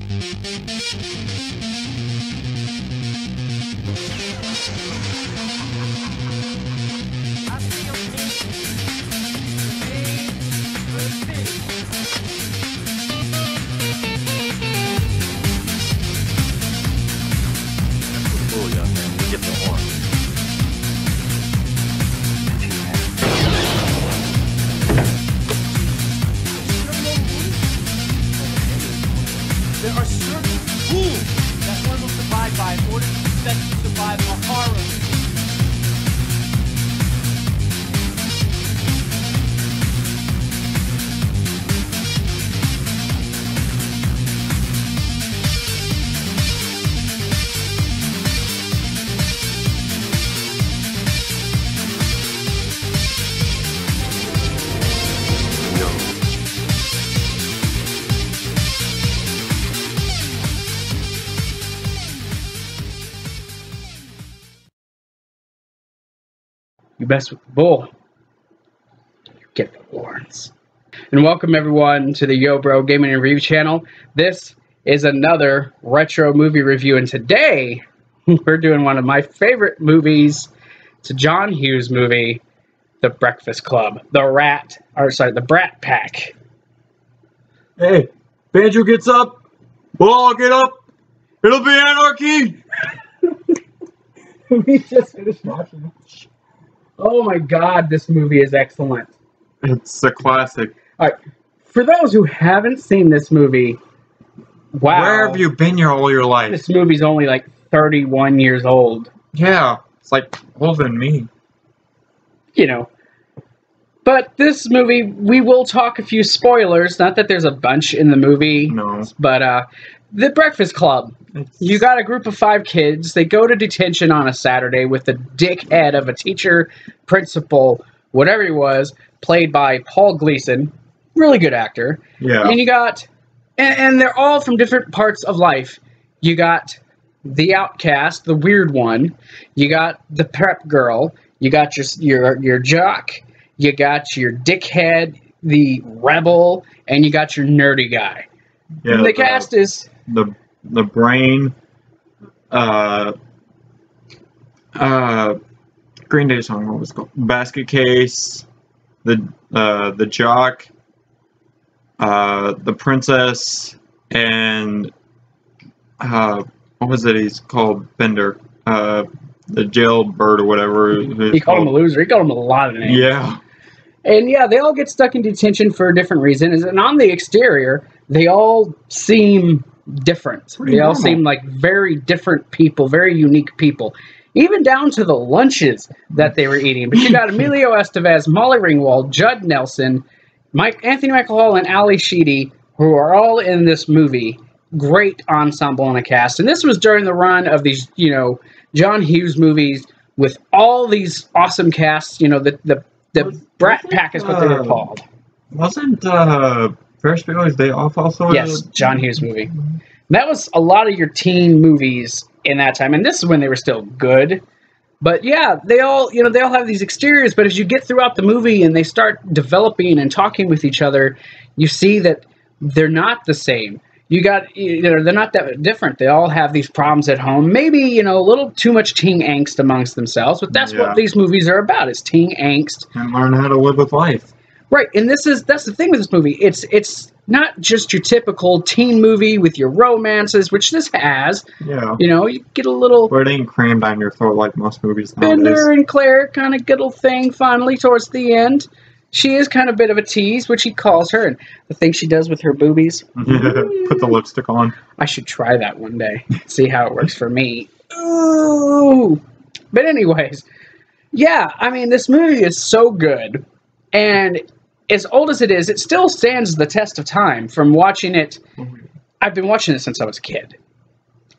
Get the horn. There are certain rules that one must abide by in order to successfully survive a horror movie. You mess with the bull, you get the horns. And welcome everyone to the Yo Bro Gaming and Review channel. This is another retro movie review, and today we're doing one of my favorite movies. It's a John Hughes movie, The Breakfast Club, the Brat Pack. Hey, Banjo gets up, we'll all get up, it'll be anarchy! We just finished watching it. Oh my god, this movie is excellent. It's a classic. Alright, for those who haven't seen this movie, wow. Where have you been here all your life? This movie's only like 31 years old. Yeah, it's like older than me. You know. But this movie, we will talk a few spoilers. Not that there's a bunch in the movie. No. But, The Breakfast Club. You got a group of 5 kids. They go to detention on a Saturday with the dickhead of a teacher, principal, whatever he was, played by Paul Gleason. Really good actor. Yeah. And you got... And they're all from different parts of life. You got the outcast, the weird one. You got the prep girl. You got your jock. You got your dickhead, the rebel, and you got your nerdy guy. Yeah, And the cast is the brain, Green Day song, what was it called? Basket Case, the jock, the princess, and what was it? He's called Bender, the jailbird or whatever. he called him a loser. He called him a lot of names. Yeah. And yeah, they all get stuck in detention for different reasons. And on the exterior, they all seem different. They all seem like very different people, very unique people. Even down to the lunches that they were eating. But you got Emilio Estevez, Molly Ringwald, Judd Nelson, Anthony Michael Hall, and Ali Sheedy, who are all in this movie. Great ensemble and a cast. And this was during the run of these, you know, John Hughes movies with all these awesome casts. You know, the Brat Pack is what they were called. Wasn't Ferris Bueller's Day Off also? Yes, John Hughes movie. That was a lot of your teen movies in that time, and this is when they were still good. But yeah, they all have these exteriors, but as you get throughout the movie and they start developing and talking with each other, you see that they're not the same. They're not that different. They all have these problems at home. Maybe, a little too much teen angst amongst themselves, but that's what these movies are about, is teen angst. And learn how to live with life. Right, and that's the thing with this movie. It's not just your typical teen movie with your romances, which this has. Yeah. You get a little... But it ain't crammed down your throat like most movies nowadays. Bender and Claire kind of good little thing finally towards the end. She is kind of a bit of a tease, which he calls her, and the thing she does with her boobies. Put the lipstick on. I should try that one day. See how it works for me. Ooh! But anyways, yeah, I mean, this movie is so good, and as old as it is, it still stands the test of time from watching it. I've been watching it since I was a kid.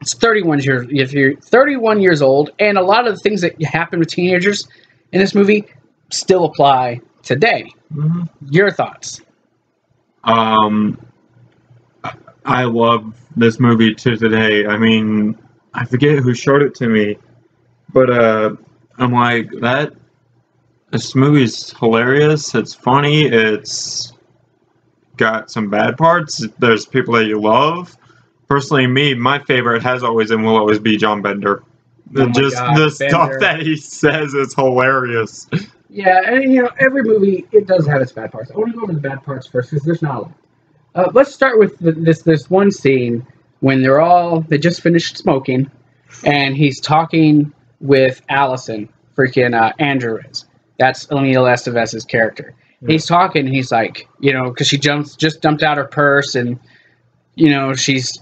It's 31 years. If you're 31 years old, and a lot of the things that happen with teenagers in this movie still apply today. Mm-hmm. Your thoughts? I love this movie to today. I mean, I forget who showed it to me, but I'm like, this movie's hilarious. It's funny. It's got some bad parts. There's people that you love, personally, my favorite has always and will always be John Bender. Oh my Just God, the stuff Bender. that he says is hilarious. Yeah, and you know, every movie, it does have its bad parts. I want to go over the bad parts first because there's not a lot. Let's start with this one scene when they just finished smoking, and he's talking with Allison, freaking Andrew is. That's Emilio Estevez's character. Yeah. He's talking, he's like, you know, because she just dumped out her purse, and, you know, she's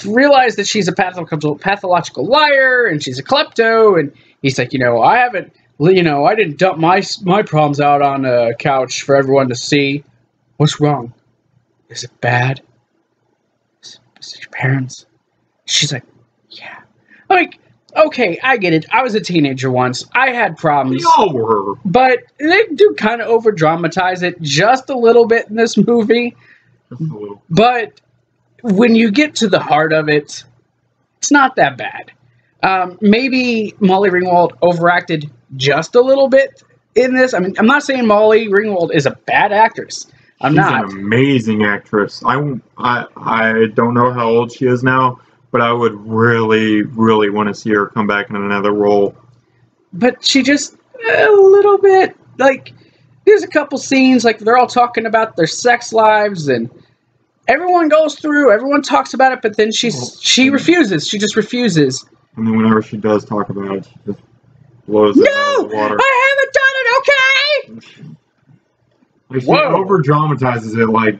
realized that she's a pathological liar, and she's a klepto, and he's like, you know, I didn't dump my problems out on a couch for everyone to see. What's wrong? Is it bad? Is it your parents? She's like, yeah. I'm like, okay, I get it. I was a teenager once. I had problems. We all were. But they do kind of over-dramatize it just a little bit in this movie. Just a little. But when you get to the heart of it, it's not that bad. Maybe Molly Ringwald overacted just a little bit in this. I mean, I'm not saying Molly Ringwald is a bad actress. She's an amazing actress. I don't know how old she is now, but I would really, really want to see her come back in another role. But she just a little bit, like, there's a couple scenes, like, they're all talking about their sex lives, and everyone talks about it, but then she refuses. She just refuses. And then whenever she does talk about it, she just blows it out of the water. I haven't done it, okay? Like, she Whoa. over dramatizes it, like,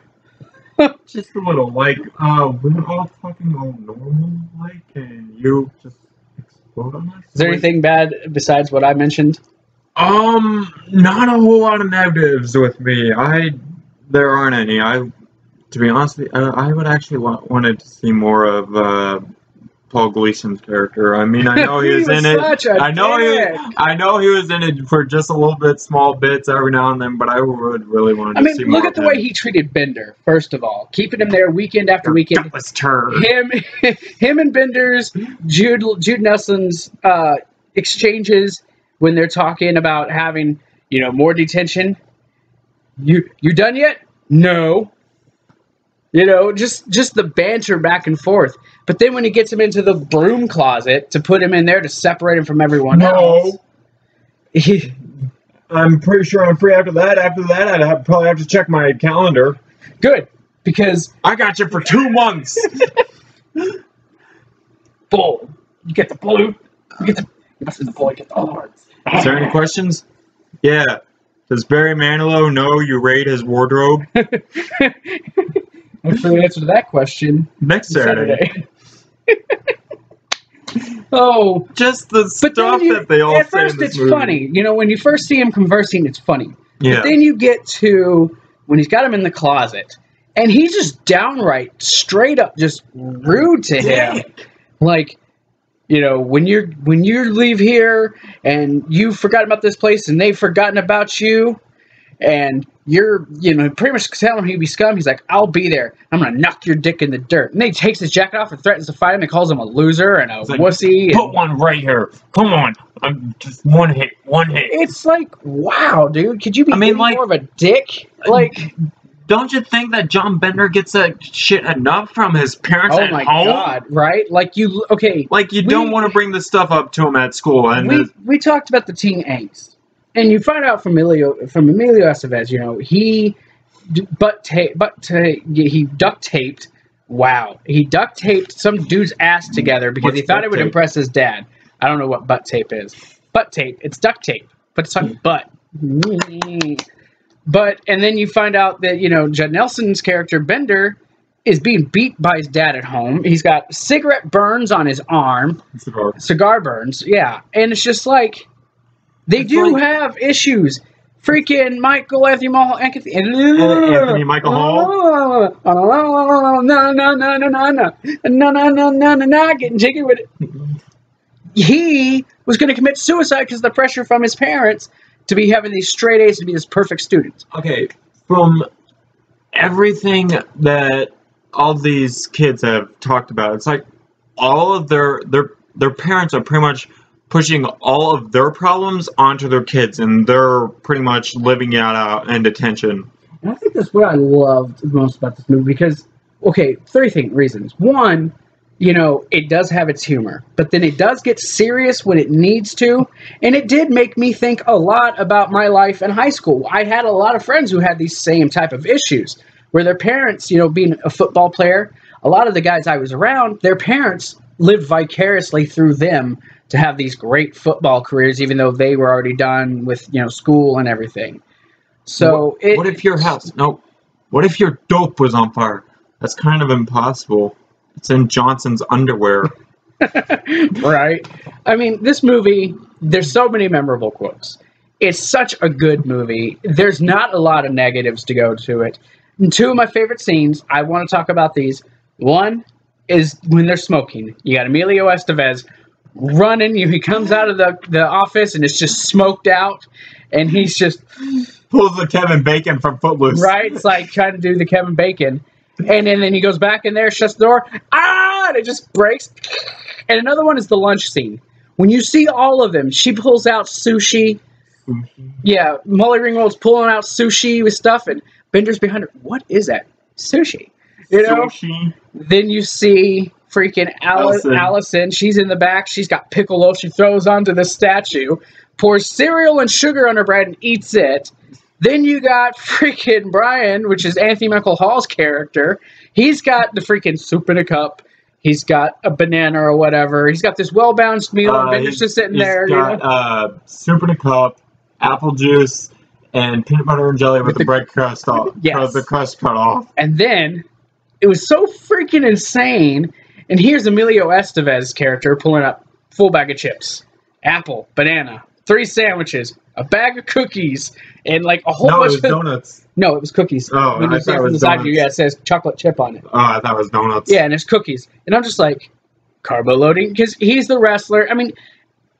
just a little. Like, we're all fucking all normal, like, and you just explode on us. Is there anything bad besides what I mentioned? Not a whole lot of negatives with me. There aren't any. To be honest with you, I would actually wanted to see more of Paul Gleason's character. I mean, I know he was in it. I know he was in it for just a little bit, small bits every now and then, but I would really want to see more. Look at the way he treated Bender. First of all, keeping him there weekend after weekend. Gutless turd. Him and Bender's Jude Nelson's exchanges when they're talking about having, you know, more detention. You done yet? No. You know, just the banter back and forth. But then when he gets him into the broom closet to put him in there to separate him from everyone else. I'm pretty sure I'm free after that. After that, I'd probably have to check my calendar. Good, because I got you for 2 months. bull. You get the blue. You must be the bull. You get the hearts. Is there any questions? Yeah. Does Barry Manilow know you raid his wardrobe? I'm sure the answer to that question Next Saturday. Oh, just the stuff that they all at say first in this it's movie. funny. You know, when you first see him conversing, it's funny. Yeah. But then you get to when he's got him in the closet, and he's just downright, straight up, just rude to him. Like, you know, when you leave here and you've forgotten about this place and they've forgotten about you, and you're, you know, pretty much telling him he'd be scum. He's like, I'll be there. I'm going to knock your dick in the dirt. And then he takes his jacket off and threatens to fight him and calls him a loser and a wussy. Put one right here. Come on. I'm just one hit. It's like, wow, dude. Could you be more of a dick? Like, don't you think that John Bender gets that shit enough from his parents at home? Oh my God, right? Like, you don't want to bring this stuff up to him at school. And we talked about the teen angst. And you find out from Emilio Estevez, you know, he duct taped. Wow, he duct taped some dude's ass together because he thought it would impress his dad. I don't know what butt tape is. Butt tape. It's duct tape, but it's on butt. But and then you find out that, you know, Judd Nelson's character Bender is being beat by his dad at home. He's got cigarette burns on his arm. Cigar burns. Yeah, and it's just like. They do have issues. Freaking Anthony Michael Hall. No, getting jiggy with it. He was going to commit suicide because of the pressure from his parents to be having these straight A's to be this perfect student. Okay, from everything that all these kids have talked about, it's like all of their parents are pretty much pushing all of their problems onto their kids, and they're pretty much living it out in detention. And I think that's what I loved most about this movie, because okay, reasons. One, you know, it does have its humor, but then it does get serious when it needs to. And it did make me think a lot about my life in high school. I had a lot of friends who had these same type of issues where their parents, you know, being a football player, a lot of the guys I was around, their parents lived vicariously through them to have these great football careers, even though they were already done with, you know, school and everything. So what if your house? No. What if your dope was on fire? That's kind of impossible. It's in Johnson's underwear. Right. I mean, this movie, there's so many memorable quotes. It's such a good movie. There's not a lot of negatives to go to it. And two of my favorite scenes, I want to talk about these. One is when they're smoking. You got Emilio Estevez running. He comes out of the office and it's just smoked out. And he's just... pulls the Kevin Bacon from Footloose. Right? It's like trying to do the Kevin Bacon. And then he goes back in there, shuts the door. Ah! And it just breaks. And another one is the lunch scene. When you see all of them, she pulls out sushi. Yeah, Molly Ringwald's pulling out sushi with stuff, and Bender's behind her. What is that? Sushi. You know? Sushi. Then you see freaking Allison. She's in the back. She's got piccolo. She throws onto the statue, pours cereal and sugar on her bread, and eats it. Then you got freaking Brian, which is Anthony Michael Hall's character. He's got the freaking soup in a cup. He's got a banana or whatever. He's got this well-balanced meal, and Bender's just sitting there. He's got soup in a cup, apple juice, and peanut butter and jelly with the bread crust off. Yes. The crust cut off. And then, it was so freaking insane. And here's Emilio Estevez's character pulling up full bag of chips, apple, banana, 3 sandwiches, a bag of cookies, and like a whole bunch of donuts. No, it was cookies. Oh, when you see it from the side view, yeah, it says chocolate chip on it. Oh, I thought it was donuts. Yeah, and it's cookies. And I'm just like, carbo loading, because he's the wrestler. I mean,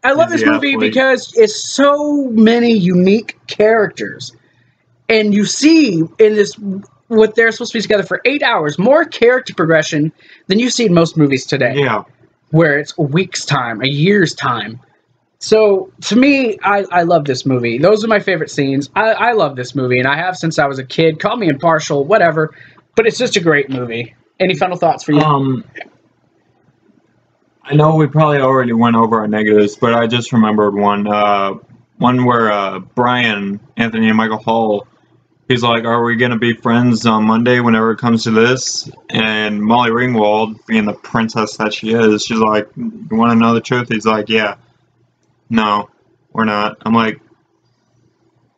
I love this movie because it's so many unique characters. And you see in this, what they're supposed to be together for 8 hours, more character progression than you see in most movies today. Yeah. Where it's a week's time, a year's time. So, to me, I love this movie. Those are my favorite scenes. I love this movie, and I have since I was a kid. Call me impartial, whatever. But it's just a great movie. Any final thoughts for you? I know we probably already went over our negatives, but I just remembered one. One where Brian, Anthony and Michael Hall, he's like, are we going to be friends on Monday whenever it comes to this? And Molly Ringwald, being the princess that she is, she's like, you want to know the truth? He's like, yeah. No, we're not. I'm like,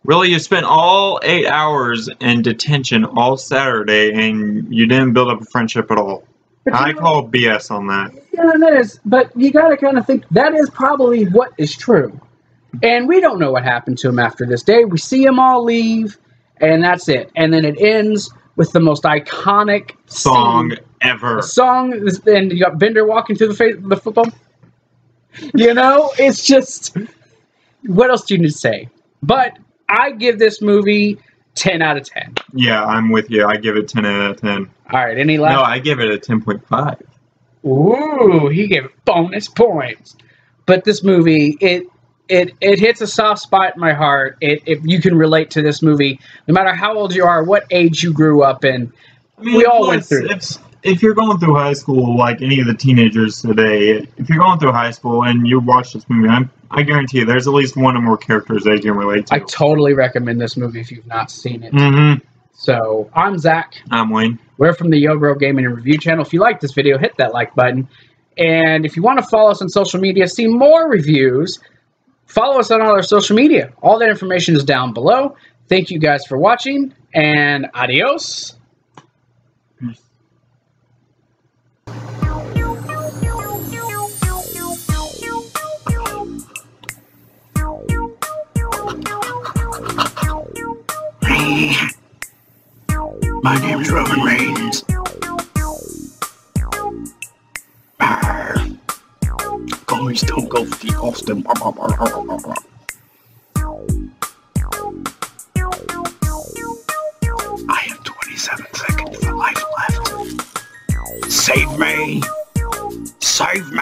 really? You spent all 8 hours in detention all Saturday and you didn't build up a friendship at all. I call BS on that. Yeah, that is, but you got to kind of think that is probably what is true. And we don't know what happened to him after this day. We see him all leave, and that's it. And then it ends with the most iconic song ever. Song, and you got Bender walking through the football. You know, it's just, what else do you need to say? But I give this movie 10 out of 10. Yeah, I'm with you. I give it 10 out of 10. All right, any last? No, I give it a 10.5. Ooh, he gave it bonus points. But this movie, it hits a soft spot in my heart. If you can relate to this movie, no matter how old you are, what age you grew up in, I mean, we all went through this. If you're going through high school, like any of the teenagers today, if you're going through high school and you watch this movie, I guarantee you there's at least one or more characters that you can relate to. I totally recommend this movie if you've not seen it. Mm-hmm. So, I'm Zach. I'm Wayne. We're from the Yo Bro Gaming and Review channel. If you like this video, hit that like button. And if you want to follow us on social media, see more reviews, follow us on all our social media. All that information is down below. Thank you guys for watching, and adios. Peace. My name's Roman Reigns. Going Stone Cold Steve Austin. I have 27 seconds of life left. Save me! Save me!